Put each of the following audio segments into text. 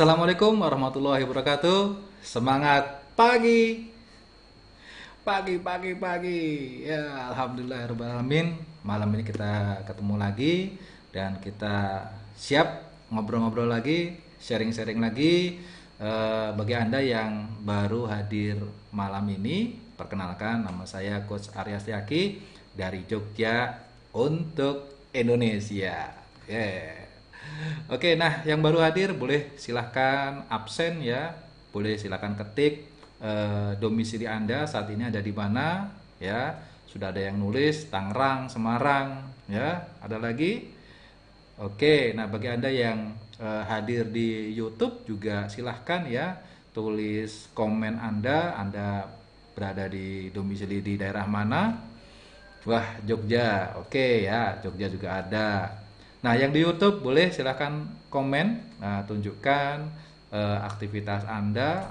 Assalamualaikum warahmatullahi wabarakatuh. Semangat pagi, pagi. Ya, alhamdulillahirobbilalamin. Malam ini kita ketemu lagi dan kita siap ngobrol-ngobrol lagi, sharing-sharing lagi. Bagi Anda yang baru hadir malam ini, perkenalkan nama saya Coach Arya Setiaki dari Jogja untuk Indonesia. Yeah. Oke, nah yang baru hadir boleh silahkan absen ya, boleh silahkan ketik domisili Anda saat ini ada di mana ya. Sudah ada yang nulis Tangerang, Semarang ya, ada lagi. Oke, nah bagi Anda yang hadir di YouTube juga silahkan ya tulis komen Anda berada di domisili di daerah mana. Wah, Jogja. Oke ya, Jogja juga ada. Nah, yang di YouTube boleh silahkan komen, nah, tunjukkan aktivitas Anda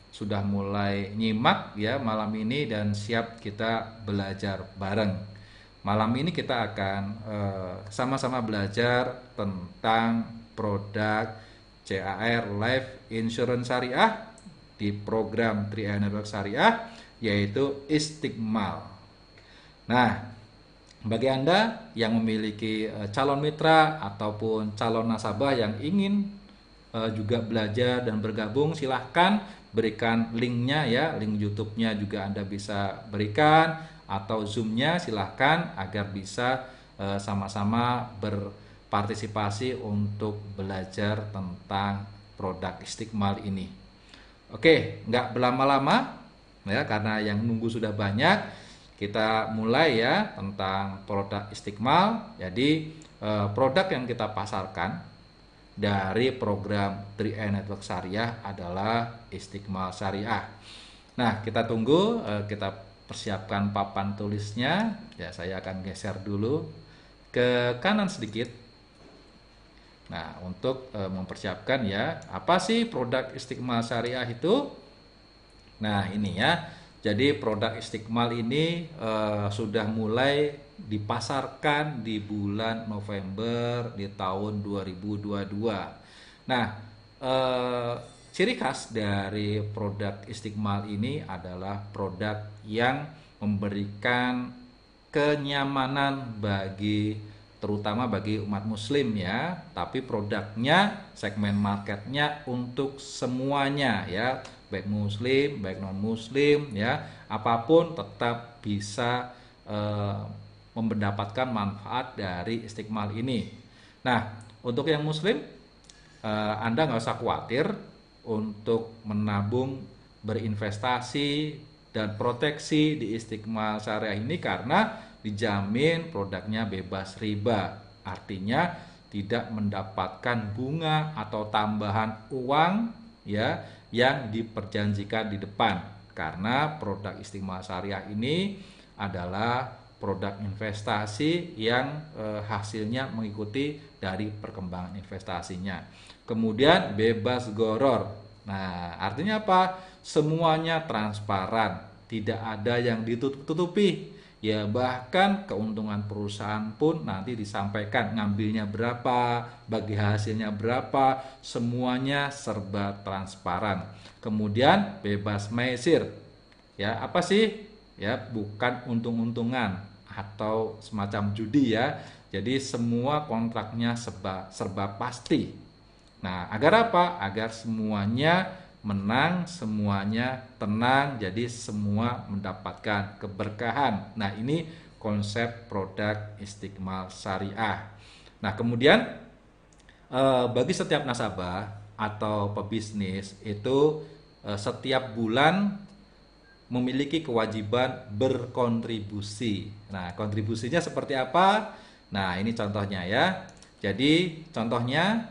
sudah mulai nyimak ya malam ini dan siap kita belajar bareng. Malam ini kita akan sama-sama belajar tentang produk CAR Life Insurance Syariah di program 3i Network Syariah, yaitu Istiqmal. Nah, bagi Anda yang memiliki calon mitra ataupun calon nasabah yang ingin juga belajar dan bergabung, silahkan berikan linknya ya, link YouTube-nya juga Anda bisa berikan, atau Zoom-nya silahkan agar bisa sama-sama berpartisipasi untuk belajar tentang produk Istiqmal ini. Oke, nggak berlama-lama ya, karena yang nunggu sudah banyak. Kita mulai ya tentang produk Istiqmal. Jadi produk yang kita pasarkan dari program 3i Network Syariah adalah Istiqmal Syariah. Nah, kita tunggu, kita persiapkan papan tulisnya. Ya, saya akan geser dulu ke kanan sedikit. Nah, untuk mempersiapkan ya, apa sih produk Istiqmal Syariah itu? Nah, ini ya. Jadi produk Istiqmal ini sudah mulai dipasarkan di bulan November di tahun 2022. Nah, ciri khas dari produk Istiqmal ini adalah produk yang memberikan kenyamanan terutama bagi umat muslim ya, tapi produknya segmen marketnya untuk semuanya ya, baik muslim baik non muslim ya, apapun tetap bisa mendapatkan manfaat dari Istiqmal ini. Nah, untuk yang muslim Anda nggak usah khawatir untuk menabung, berinvestasi dan proteksi di Istiqmal Syariah ini karena dijamin produknya bebas riba, artinya tidak mendapatkan bunga atau tambahan uang ya yang diperjanjikan di depan, karena produk Istiqmal Syariah ini adalah produk investasi yang hasilnya mengikuti dari perkembangan investasinya. Kemudian bebas goror. Nah, artinya apa? Semuanya transparan, tidak ada yang ditutup-tutupi. Ya, bahkan keuntungan perusahaan pun nanti disampaikan ngambilnya berapa, bagi hasilnya berapa, semuanya serba transparan. Kemudian bebas maisir. Ya, apa sih? Ya, bukan untung-untungan atau semacam judi ya. Jadi semua kontraknya serba pasti. Nah, agar apa? Agar semuanya menang, semuanya tenang, jadi semua mendapatkan keberkahan. Nah, ini konsep produk Istiqmal Syariah. Nah, kemudian bagi setiap nasabah atau pebisnis itu setiap bulan memiliki kewajiban berkontribusi. Nah, kontribusinya seperti apa? Nah, ini contohnya ya. Jadi, contohnya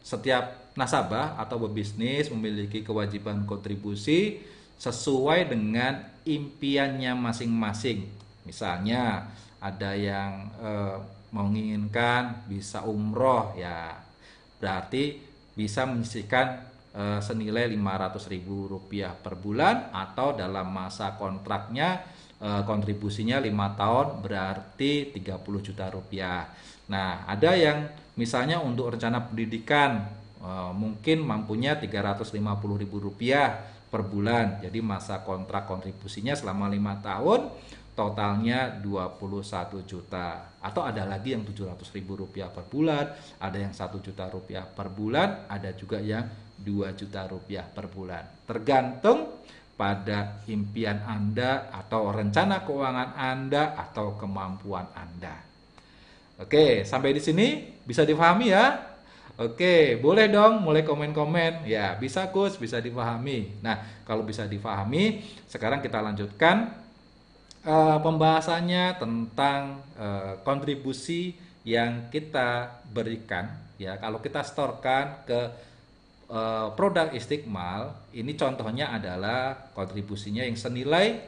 setiap nasabah atau pebisnis memiliki kewajiban kontribusi sesuai dengan impiannya masing-masing. Misalnya ada yang menginginkan bisa umroh ya, berarti bisa menyisihkan senilai Rp500.000 per bulan, atau dalam masa kontraknya kontribusinya 5 tahun berarti Rp30 juta. Nah, ada yang misalnya untuk rencana pendidikan mungkin mampunya Rp350.000 per bulan. Jadi masa kontrak kontribusinya selama 5 tahun totalnya 21 juta. Atau ada lagi yang Rp700.000 per bulan, ada yang Rp1 juta per bulan, ada juga yang Rp2 juta per bulan. Tergantung pada impian Anda atau rencana keuangan Anda atau kemampuan Anda. Oke, sampai di sini bisa dipahami ya? Oke, boleh dong mulai komen-komen. Ya, bisa Gus, bisa dipahami. Nah, kalau bisa dipahami, sekarang kita lanjutkan pembahasannya tentang kontribusi yang kita berikan. Ya, kalau kita setorkan ke produk Istiqmal, ini contohnya adalah kontribusinya yang senilai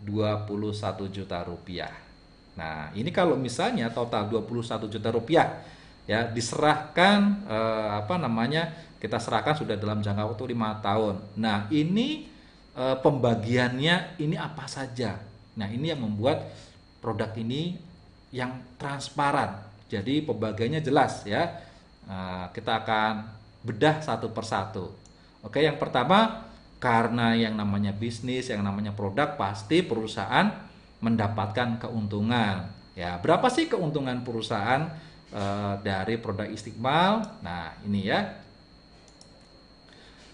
Rp21 juta. Nah, ini kalau misalnya total Rp21 juta ya diserahkan kita serahkan sudah dalam jangka waktu 5 tahun. Nah, ini pembagiannya ini apa saja. Nah, ini yang membuat produk ini yang transparan. Jadi pembagiannya jelas ya. Kita akan bedah satu persatu. Oke, yang pertama, karena yang namanya bisnis, yang namanya produk, pasti perusahaan mendapatkan keuntungan. Ya, berapa sih keuntungan perusahaan dari produk Istiqmal? Nah, ini ya.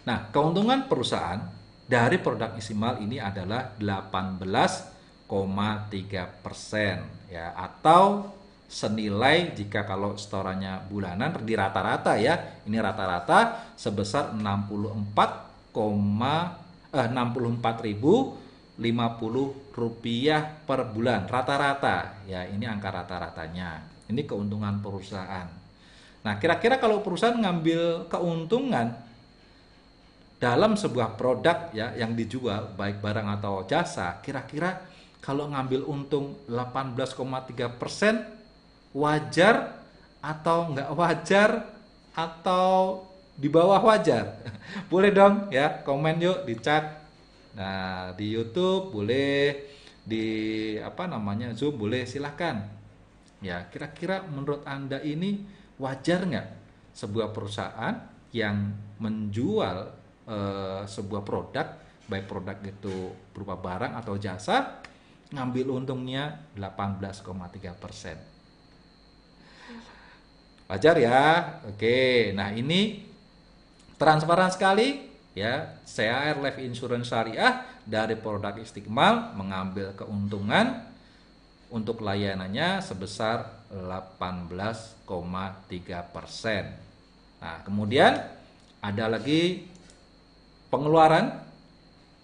Nah, keuntungan perusahaan dari produk Istiqmal ini adalah 18,3% ya, atau senilai jika kalau setorannya bulanan di rata-rata ya, ini rata-rata sebesar 64.050 rupiah per bulan rata-rata ya, ini angka rata-ratanya. Ini keuntungan perusahaan. Nah, kira-kira kalau perusahaan ngambil keuntungan dalam sebuah produk ya yang dijual, baik barang atau jasa, kira-kira kalau ngambil untung 18,3%, wajar atau nggak wajar atau di bawah wajar? Boleh dong ya, komen yuk di chat. Nah, di YouTube boleh, di Zoom boleh, silahkan. Ya, kira-kira menurut Anda ini wajar nggak sebuah perusahaan yang menjual sebuah produk, baik produk itu berupa barang atau jasa, ngambil untungnya 18,3%. Wajar ya? Oke, nah ini transparan sekali ya. CAR Life Insurance Syariah dari produk Istiqmal mengambil keuntungan untuk layanannya sebesar 18,3%. Nah, kemudian ada lagi pengeluaran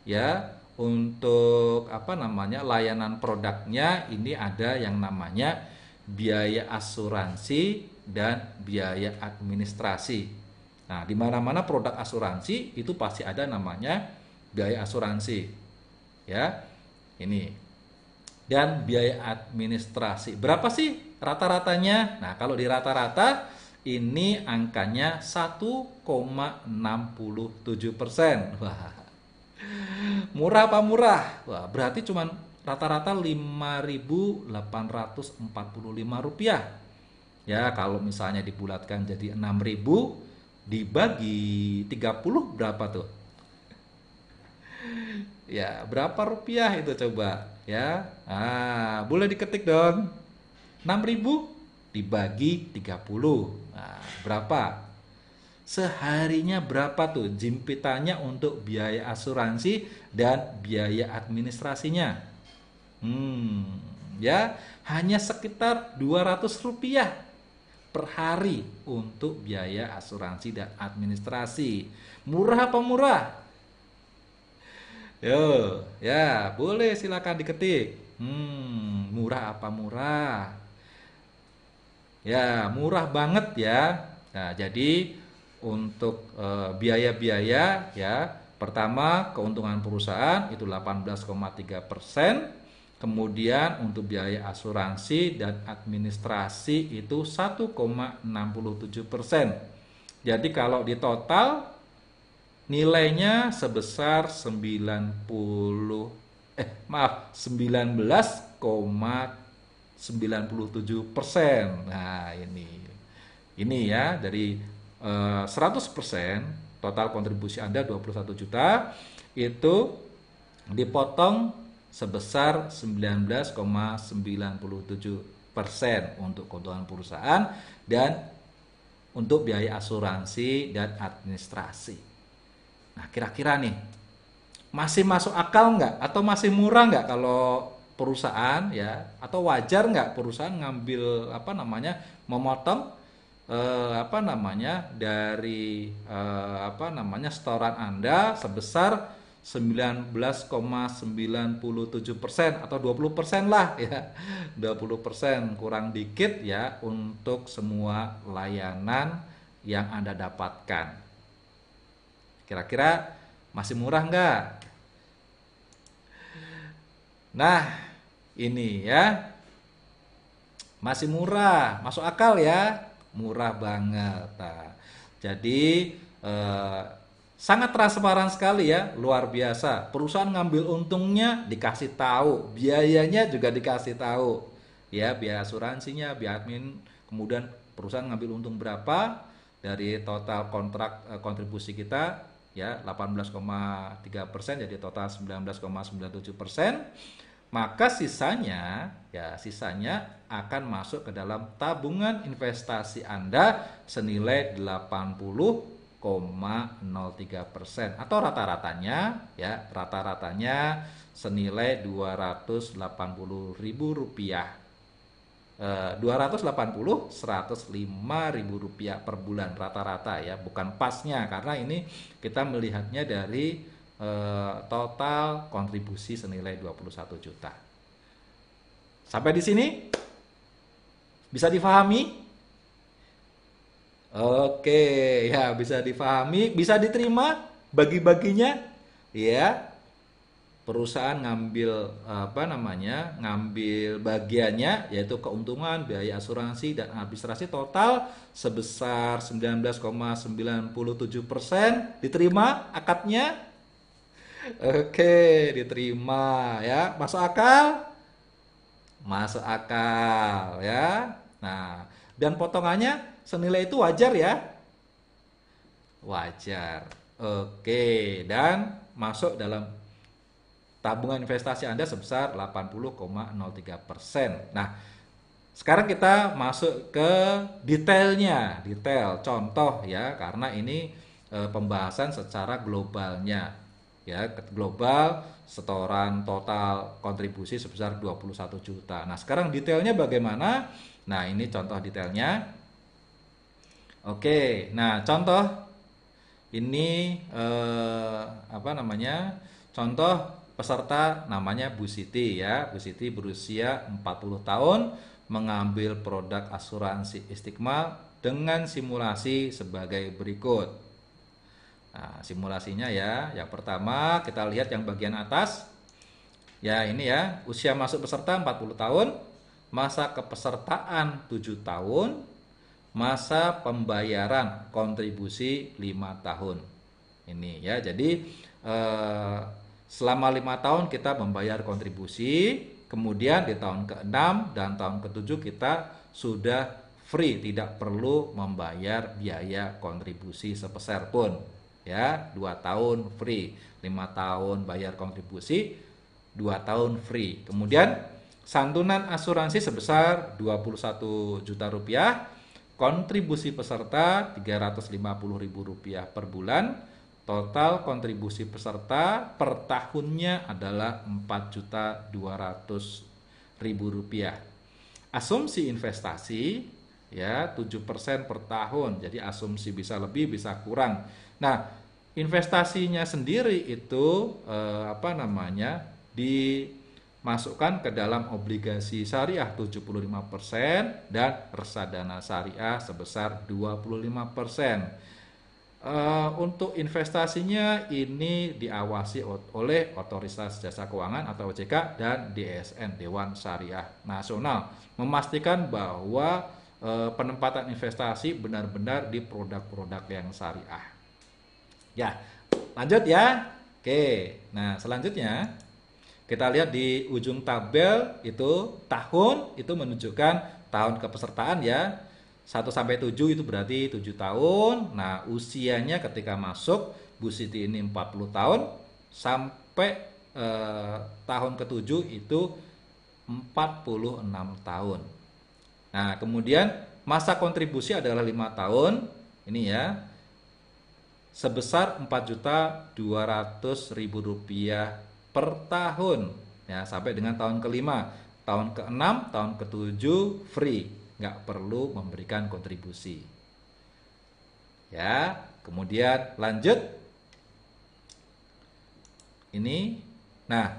ya untuk layanan produknya. Ini ada yang namanya biaya asuransi dan biaya administrasi. Nah, di mana-mana produk asuransi itu pasti ada namanya biaya asuransi. Ya. Ini. Dan biaya administrasi. Berapa sih rata-ratanya? Nah, kalau di rata-rata ini angkanya 1,67%. Wah. Murah apa murah? Wah, berarti cuma rata-rata Rp5.845. Ya, kalau misalnya dibulatkan jadi 6.000 dibagi 30 berapa tuh? Ya, berapa rupiah itu coba? Ya, boleh diketik dong. 6.000 dibagi 30. Nah, berapa? Seharinya berapa tuh jimpitannya untuk biaya asuransi dan biaya administrasinya? Ya, hanya sekitar Rp200 per hari untuk biaya asuransi dan administrasi. Murah apa murah? Yo, ya, boleh silakan diketik. Murah apa murah? Ya, murah banget ya. Nah, jadi untuk biaya-biaya ya, pertama keuntungan perusahaan itu 18,3%, kemudian untuk biaya asuransi dan administrasi itu 1,67%. Jadi kalau di total nilainya sebesar 19,97%. Nah, ini ya dari 100% total kontribusi Anda 21 juta itu dipotong sebesar 19,97% untuk keuntungan perusahaan dan untuk biaya asuransi dan administrasi. Nah, kira-kira nih masih masuk akal nggak atau masih murah nggak kalau perusahaan ya, atau wajar nggak perusahaan ngambil memotong dari setoran Anda sebesar 19,97% atau 20% lah ya. 20% kurang dikit ya untuk semua layanan yang Anda dapatkan. Kira-kira masih murah nggak? Nah, ini ya. Masih murah, masuk akal ya. Murah banget. Nah, jadi sangat transparan sekali ya, luar biasa. Perusahaan ngambil untungnya dikasih tahu, biayanya juga dikasih tahu. Ya, biaya asuransinya, biaya admin, kemudian perusahaan ngambil untung berapa dari total kontrak kontribusi kita ya 18,3%, jadi total 19,97%. Maka sisanya akan masuk ke dalam tabungan investasi Anda senilai 80,03% atau rata-ratanya senilai Rp280.000. 105.000 rupiah per bulan rata-rata ya, bukan pasnya, karena ini kita melihatnya dari total kontribusi senilai 21 juta. Sampai di sini bisa difahami? Oke, ya bisa difahami, bisa diterima bagi-baginya ya. Perusahaan ngambil bagiannya yaitu keuntungan, biaya asuransi dan administrasi total sebesar 19,97%. Diterima akadnya? Oke, diterima ya. Masuk akal? Masuk akal ya. Nah, dan potongannya senilai itu wajar ya? Wajar. Oke, dan masuk dalam tabungan investasi Anda sebesar 80,03%. Nah, sekarang kita masuk ke detail contoh ya, karena ini pembahasan secara globalnya ya, global setoran total kontribusi sebesar 21 juta. Nah, sekarang detailnya bagaimana? Nah, ini contoh detailnya. Oke, nah contoh ini contoh peserta namanya Bu Siti ya. Bu Siti berusia 40 tahun, mengambil produk asuransi Istiqmal dengan simulasi sebagai berikut. Nah, simulasinya ya. Yang pertama kita lihat yang bagian atas. Ya, ini ya. Usia masuk peserta 40 tahun, masa kepesertaan 7 tahun, masa pembayaran kontribusi 5 tahun. Ini ya. Jadi selama 5 tahun kita membayar kontribusi, kemudian di tahun ke-6 dan tahun ke-7 kita sudah free, tidak perlu membayar biaya kontribusi sepeser pun. Ya, 2 tahun free, 5 tahun bayar kontribusi, 2 tahun free. Kemudian santunan asuransi sebesar 21 juta rupiah, kontribusi peserta 350.000 rupiah per bulan. Total kontribusi peserta per tahunnya adalah 4.200.000 rupiah. Asumsi investasi ya 7% per tahun. Jadi asumsi bisa lebih bisa kurang. Nah, investasinya sendiri itu dimasukkan ke dalam obligasi syariah 75% dan reksadana syariah sebesar 25%. Untuk investasinya ini diawasi oleh Otoritas Jasa Keuangan atau OJK dan DSN Dewan Syariah Nasional, memastikan bahwa penempatan investasi benar-benar di produk-produk yang syariah. Ya, lanjut ya. Oke, nah selanjutnya kita lihat di ujung tabel itu tahun itu menunjukkan tahun kepesertaan ya. sampai 7 itu berarti 7 tahun. Nah, usianya ketika masuk Bu Siti ini 40 tahun sampai tahun ke-7 itu 46 tahun. Nah, kemudian masa kontribusi adalah 5 tahun. Ini ya. Sebesar Rp4.200.000 per tahun ya, sampai dengan tahun kelima. Tahun ke-6, tahun ke-7 free, nggak perlu memberikan kontribusi ya. Kemudian lanjut ini. Nah,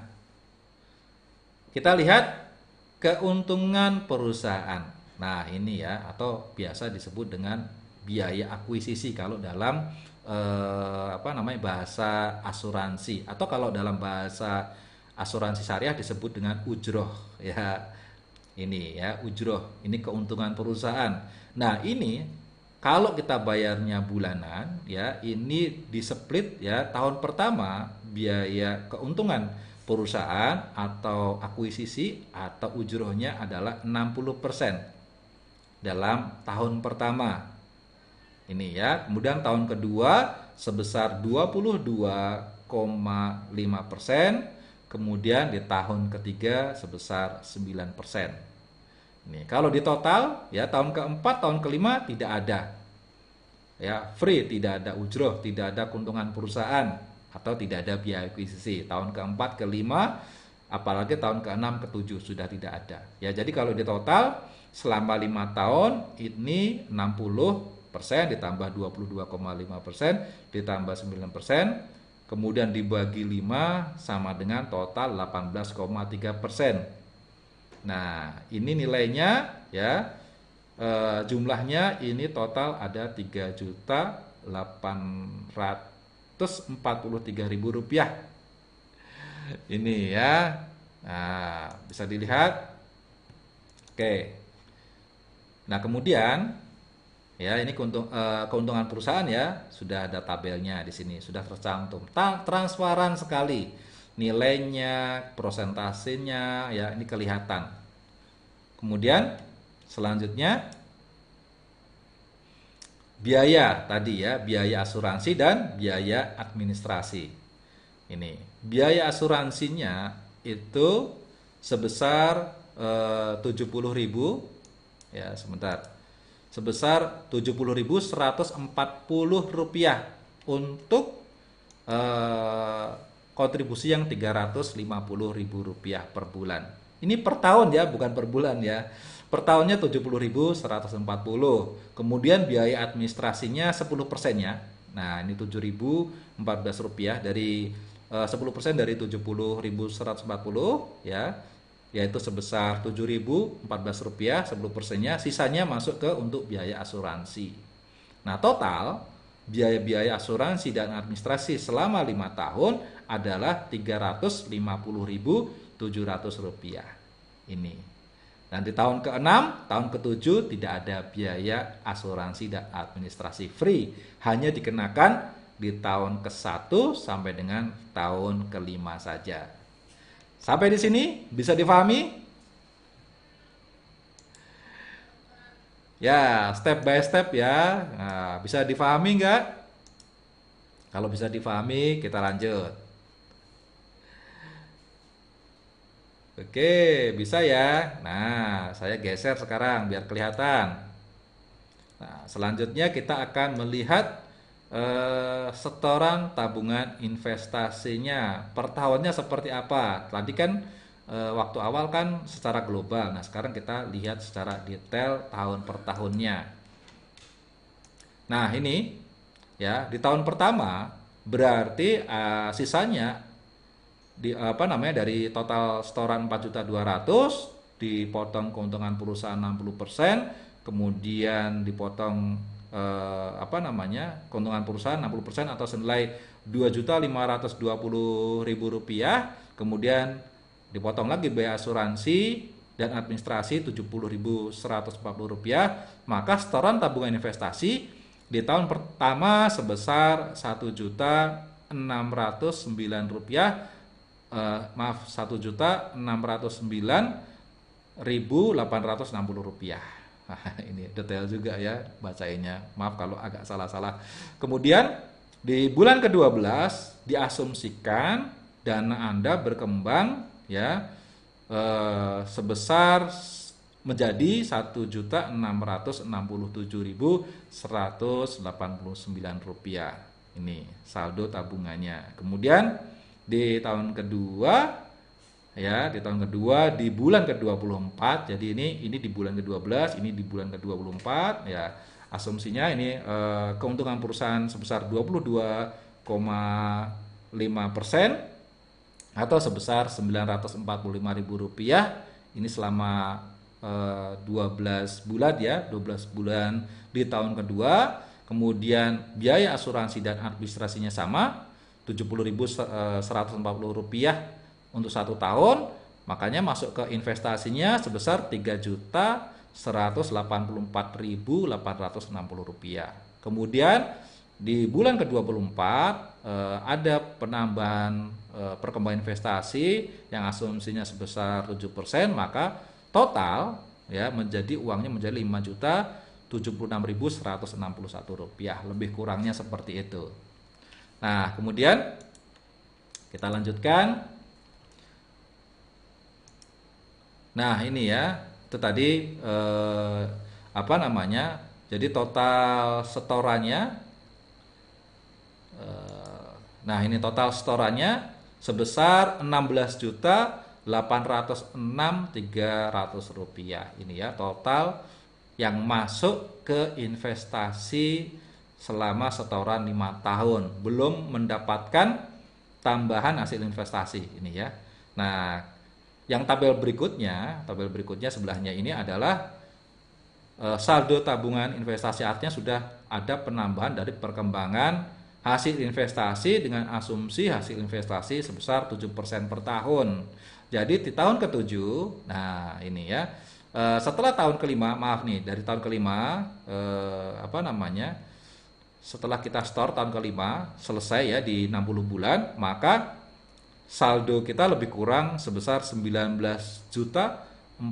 kita lihat keuntungan perusahaan. Nah, ini ya, atau biasa disebut dengan biaya akuisisi kalau dalam bahasa asuransi, atau kalau dalam bahasa asuransi syariah disebut dengan ujroh ya. Ini ya, ujroh. Ini keuntungan perusahaan. Nah, ini kalau kita bayarnya bulanan ya, ini displit ya. Tahun pertama biaya keuntungan perusahaan atau akuisisi atau ujrohnya adalah 60% dalam tahun pertama. Ini ya. Kemudian tahun kedua sebesar 22,5%. Kemudian di tahun ketiga sebesar 9%. Ini kalau di total ya, tahun keempat, tahun kelima tidak ada. Ya, free, tidak ada ujroh, tidak ada keuntungan perusahaan atau tidak ada biaya akuisisi. Tahun keempat, kelima, apalagi tahun keenam, ketujuh sudah tidak ada. Ya, jadi kalau di total selama 5 tahun ini 60% ditambah 22,5% ditambah 9%. Kemudian dibagi 5 sama dengan total 18,3%. Nah, ini nilainya ya, jumlahnya ini total ada Rp3.843.000. Ini ya. Nah, bisa dilihat. Oke. Nah, kemudian ya, ini keuntungan perusahaan ya, sudah ada tabelnya di sini, sudah tercantum. Transparan sekali. Nilainya, prosentasenya ya, ini kelihatan. Kemudian selanjutnya biaya tadi ya, biaya asuransi dan biaya administrasi. Ini, biaya asuransinya itu sebesar 70.000 ya, sebentar. Sebesar Rp70.140 untuk kontribusi yang Rp350.000 per bulan. Ini per tahun ya, bukan per bulan ya. Per tahunnya Rp70.140. Kemudian biaya administrasinya 10%-nya. Nah, ini Rp7.014 dari 10% dari Rp70.140 ya, yaitu sebesar Rp7.014, 10%-nya, sisanya masuk ke untuk biaya asuransi. Nah, total biaya-biaya asuransi dan administrasi selama 5 tahun adalah Rp350.700. Ini. Dan di tahun ke-6, tahun ke-7 tidak ada biaya asuransi dan administrasi, free. Hanya dikenakan di tahun ke-1 sampai dengan tahun ke-5 saja. Sampai di sini bisa difahami? Ya, step by step ya. Nah, bisa difahami nggak? Kalau bisa difahami, kita lanjut. Oke, bisa ya. Nah, saya geser sekarang biar kelihatan. Nah, selanjutnya kita akan melihat setoran tabungan investasinya per tahunnya seperti apa. Tadi kan waktu awal kan secara global. Nah, sekarang kita lihat secara detail tahun per tahunnya. Nah, ini ya, di tahun pertama berarti sisanya dari total setoran 4.200.000 dipotong keuntungan perusahaan 60%, kemudian dipotong keuntungan perusahaan 60% atau senilai Rp2.520.000, kemudian dipotong lagi biaya asuransi dan administrasi Rp70.140, maka setoran tabungan investasi di tahun pertama sebesar Rp1.609.860. Ini detail juga ya bacainya. Maaf kalau agak salah-salah. Kemudian di bulan ke-12 diasumsikan dana Anda berkembang ya sebesar menjadi 1.667.189 rupiah. Ini saldo tabungannya. Kemudian di tahun kedua ya, di tahun kedua di bulan ke-24. Jadi ini di bulan ke-12, ini di bulan ke-24 ya. Asumsinya ini keuntungan perusahaan sebesar 22,5% atau sebesar Rp945.000. Ini selama 12 bulan ya, 12 bulan di tahun kedua. Kemudian biaya asuransi dan administrasinya sama, Rp70.140 untuk 1 tahun. Makanya masuk ke investasinya sebesar Rp3.184.860. Kemudian di bulan ke-24 ada penambahan perkembangan investasi yang asumsinya sebesar 7%, maka total ya menjadi uangnya menjadi Rp5.076.161. Lebih kurangnya seperti itu. Nah, kemudian kita lanjutkan. Nah, ini ya, itu tadi apa namanya? Jadi total setorannya nah, ini total setorannya sebesar Rp16.806.300. Ini ya total yang masuk ke investasi selama setoran 5 tahun, belum mendapatkan tambahan hasil investasi ini ya. Nah, yang tabel berikutnya sebelahnya ini adalah saldo tabungan investasi, artinya sudah ada penambahan dari perkembangan hasil investasi dengan asumsi hasil investasi sebesar 7% per tahun. Jadi di tahun ke-7, nah ini ya, setelah tahun kelima, maaf nih, dari tahun kelima, apa namanya, setelah kita store tahun kelima, selesai ya di 60 bulan, maka saldo kita lebih kurang sebesar 19.412.279.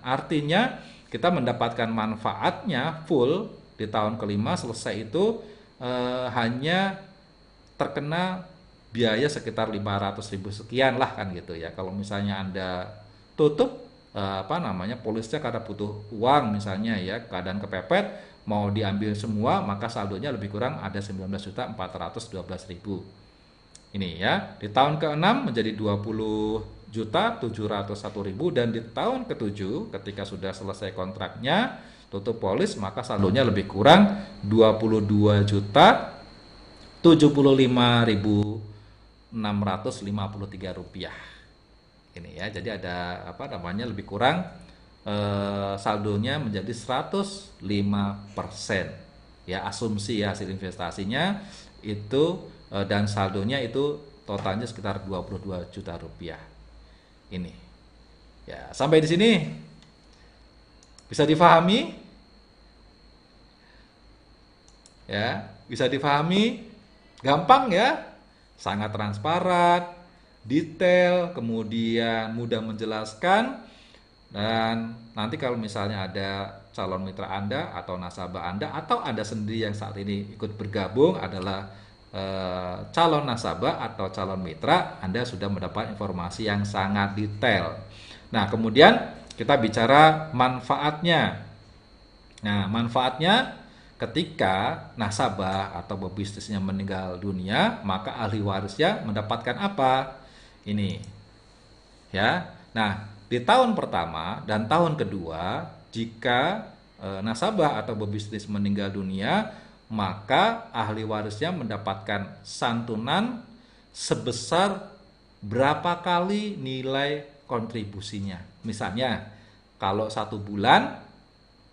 Artinya kita mendapatkan manfaatnya full di tahun kelima selesai itu hanya terkena biaya sekitar 500.000 sekian lah kan gitu ya. Kalau misalnya Anda tutup apa namanya polisnya karena butuh uang misalnya ya, keadaan kepepet mau diambil semua, maka saldonya lebih kurang ada 19.412.000. Ini ya. Di tahun ke-6 menjadi 20.701.000 dan di tahun ke-7 ketika sudah selesai kontraknya tutup polis, maka saldonya lebih kurang 22.075.653 rupiah. Ini ya, jadi ada apa namanya lebih kurang saldonya menjadi 105% ya, asumsi ya hasil investasinya itu dan saldonya itu totalnya sekitar 22 juta rupiah. Ini ya, sampai di sini bisa difahami? Ya, bisa difahami? Gampang ya? Sangat transparan, detail, kemudian mudah menjelaskan. Dan nanti kalau misalnya ada calon mitra Anda atau nasabah Anda atau Anda sendiri yang saat ini ikut bergabung adalah calon nasabah atau calon mitra, Anda sudah mendapat informasi yang sangat detail. Nah, kemudian kita bicara manfaatnya. Nah, manfaatnya ketika nasabah atau pebisnisnya meninggal dunia, maka ahli warisnya mendapatkan apa? Ini. Ya. Nah, di tahun pertama dan tahun kedua, jika nasabah atau pebisnis meninggal dunia, maka ahli warisnya mendapatkan santunan sebesar berapa kali nilai kontribusinya. Misalnya kalau 1 bulan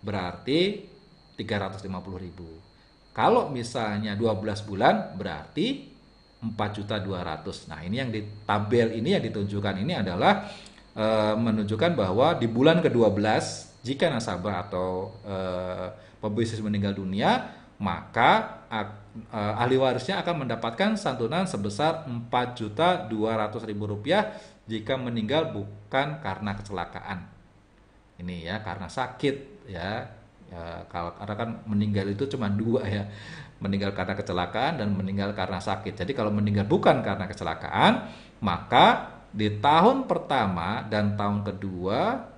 berarti 350.000. Kalau misalnya 12 bulan berarti 4.200.000. Nah, ini yang di tabel ini yang ditunjukkan ini adalah menunjukkan bahwa di bulan ke-12 jika nasabah atau pebisnis meninggal dunia, maka ahli warisnya akan mendapatkan santunan sebesar Rp4.200.000 jika meninggal bukan karena kecelakaan. Ini ya karena sakit ya. Kalau karena kan meninggal itu cuma dua ya, meninggal karena kecelakaan dan meninggal karena sakit. Jadi kalau meninggal bukan karena kecelakaan, maka di tahun pertama dan tahun kedua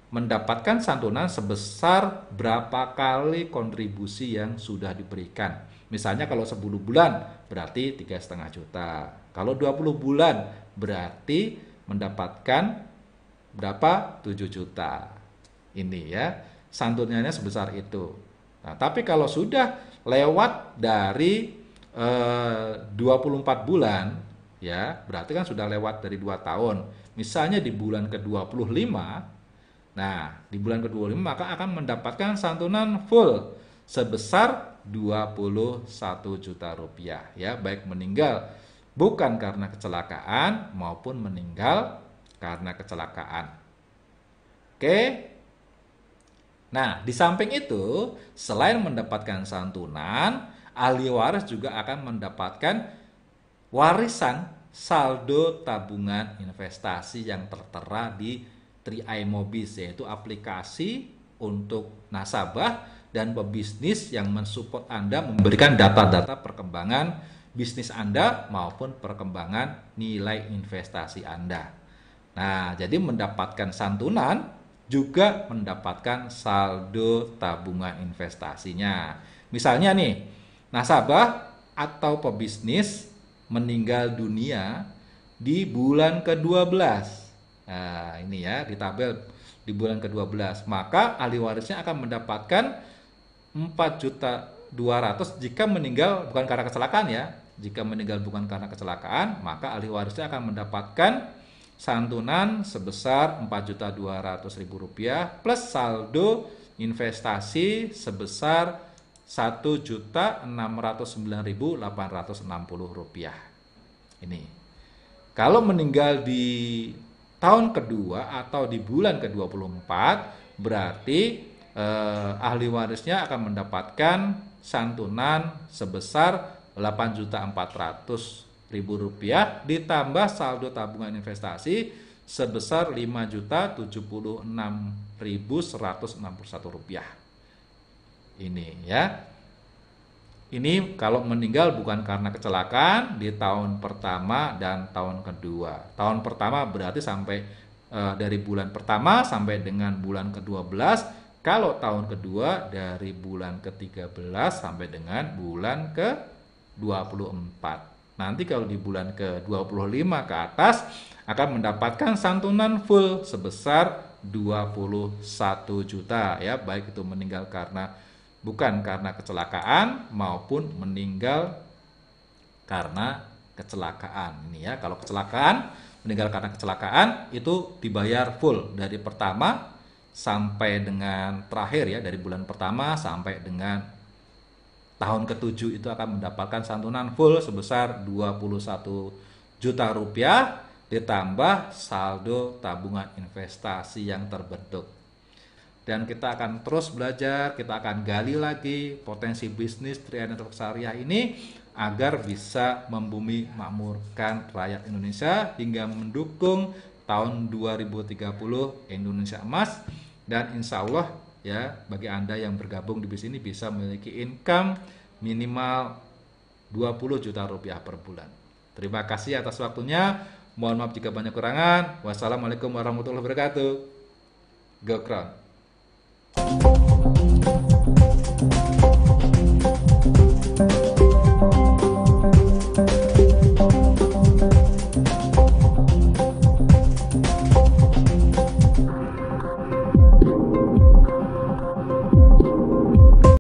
mendapatkan santunan sebesar berapa kali kontribusi yang sudah diberikan. Misalnya kalau 10 bulan berarti 3,5 juta. Kalau 20 bulan berarti mendapatkan berapa? 7 juta. Ini ya, santunannya sebesar itu. Nah, tapi kalau sudah lewat dari 24 bulan, ya, berarti kan sudah lewat dari 2 tahun. Misalnya di bulan ke-25, nah, di bulan ke-25 maka akan mendapatkan santunan full sebesar 21 juta rupiah, ya, baik meninggal bukan karena kecelakaan maupun meninggal karena kecelakaan. Oke. Nah, di samping itu, selain mendapatkan santunan, ahli waris juga akan mendapatkan warisan saldo tabungan investasi yang tertera di 3i Mobis, yaitu aplikasi untuk nasabah dan pebisnis yang mensupport Anda memberikan data-data perkembangan bisnis Anda maupun perkembangan nilai investasi Anda. Nah, jadi mendapatkan santunan juga mendapatkan saldo tabungan investasinya. Misalnya nih, nasabah atau pebisnis meninggal dunia di bulan ke-12. Nah, ini ya di tabel di bulan ke-12, maka ahli warisnya akan mendapatkan 4.200.000 jika meninggal bukan karena kecelakaan ya. Jika meninggal bukan karena kecelakaan, maka ahli warisnya akan mendapatkan santunan sebesar 4.200.000 rupiah plus saldo investasi sebesar 1.609.860 rupiah. Ini. Kalau meninggal di tahun kedua atau di bulan ke-24, berarti ahli warisnya akan mendapatkan santunan sebesar 8.400.000 rupiah ditambah saldo tabungan investasi sebesar 5.076.161 rupiah. Ini ya. Ini kalau meninggal bukan karena kecelakaan di tahun pertama dan tahun kedua. Tahun pertama berarti sampai dari bulan pertama sampai dengan bulan ke-12. Kalau tahun kedua dari bulan ke-13 sampai dengan bulan ke-24. Nanti kalau di bulan ke-25 ke atas akan mendapatkan santunan full sebesar 21 juta ya, baik itu meninggal bukan karena kecelakaan maupun meninggal karena kecelakaan. Ini ya, kalau kecelakaan, meninggal karena kecelakaan itu dibayar full dari pertama sampai dengan terakhir ya, dari bulan pertama sampai dengan tahun ke-7 itu akan mendapatkan santunan full sebesar 21 juta rupiah ditambah saldo tabungan investasi yang terbentuk. Dan kita akan terus belajar, kita akan gali lagi potensi bisnis 3i Network Syariah ini agar bisa membumi makmurkan rakyat Indonesia hingga mendukung tahun 2030 Indonesia Emas. Dan insya Allah ya, bagi Anda yang bergabung di bisnis ini bisa memiliki income minimal 20 juta rupiah per bulan. Terima kasih atas waktunya. Mohon maaf jika banyak kekurangan. Wassalamualaikum warahmatullahi wabarakatuh. Go Crown.